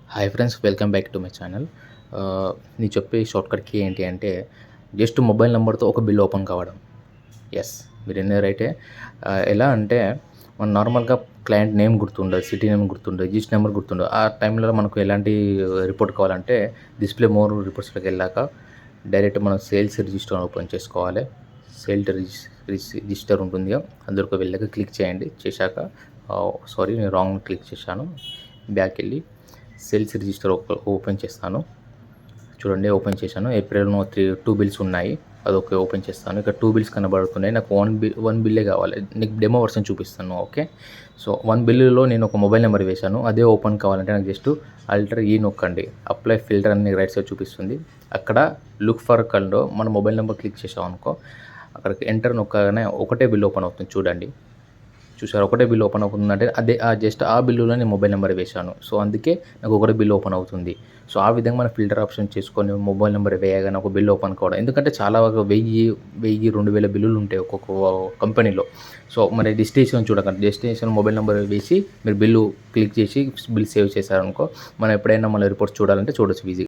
Hi friends, welcome back to my channel. నేను చెప్పే shortcut key ఏంటి అంటే, జస్ట్ మొబైల్ నంబర్‌తో ఒక బిల్ ఓపెన్ కావడం. యెస్, మీరు విన్నది రైటే. ఎలా అంటే మనం నార్మల్‌గా క్లయింట్ నేమ్ గుర్తుండదు, సిటీ నేమ్ గుర్తుండదు, రిజిస్టర్ నెంబర్ గుర్తుండదు. ఆ టైంలో మనకు ఎలాంటి రిపోర్ట్ కావాలంటే డిస్‌ప్లే మోర్ రిపోర్ట్స్‌లోకి వెళ్ళాక డైరెక్ట్ మనం సేల్స్ రిజిస్టర్ ఓపెన్ చేసుకోవాలి. సేల్స్ రిజిస్టర్ ఉంటుందిగా, అందులోకి వెళ్ళాక క్లిక్ చేయండి. చేశాక సారీ, నేను రాంగ్ క్లిక్ చేశాను. బ్యాక్ వెళ్ళి సేల్స్ రిజిస్టర్ ఓపెన్ చేస్తాను. చూడండి, ఓపెన్ చేశాను. ఏప్రిల్‌లో 2 బిల్స్ ఉన్నాయి. అదొక ఓపెన్ చేస్తాను. ఇక్కడ 2 బిల్స్ కనబడుతున్నాయి. నాకు 1 బిల్లే కావాలి. నీకు డెమో వర్షన్ చూపిస్తాను. ఓకే. సో 1 బిల్లులో నేను ఒక మొబైల్ నెంబర్ వేశాను. అదే ఓపెన్ కావాలంటే నాకు జస్ట్ ఆల్టర్ ఈ నొక్కండి. అప్లై ఫిల్టర్ అని రైట్ సైడ్ చూపిస్తుంది. అక్కడ లుక్ ఫర్ కల్లో మన మొబైల్ నెంబర్ క్లిక్ చేసామనుకో, అక్కడికి ఎంటర్ నొక్కగానే ఒకటే బిల్ ఓపెన్ అవుతుంది. చూడండి, చూసారా? ఒకటే బిల్ ఓపెన్ అవుతుందంటే అదే జస్ట్ ఆ బిల్లులో నేను మొబైల్ నెంబర్ వేశాను. సో అందుకే నాకు ఒకటే బిల్ ఓపెన్ అవుతుంది. సో ఆ విధంగా మనం ఫిల్టర్ ఆప్షన్ చేసుకొని మొబైల్ నెంబర్ వేయగానే ఒక బిల్ ఓపెన్ కావడం. ఎందుకంటే చాలా 1000, 2000 బిల్లులు ఉంటాయి ఒక్కొక్క కంపెనీలో. సో మరి డెస్టినేషన్ చూడకండి. డెస్టినేషన్ మొబైల్ నెంబర్ వేసి మీరు బిల్లు క్లిక్ చేసి బిల్ సేవ్ చేశారనుకో, మనం ఎప్పుడైనా మన రిపోర్ట్స్ చూడాలంటే చూడొచ్చు ఈజీగా.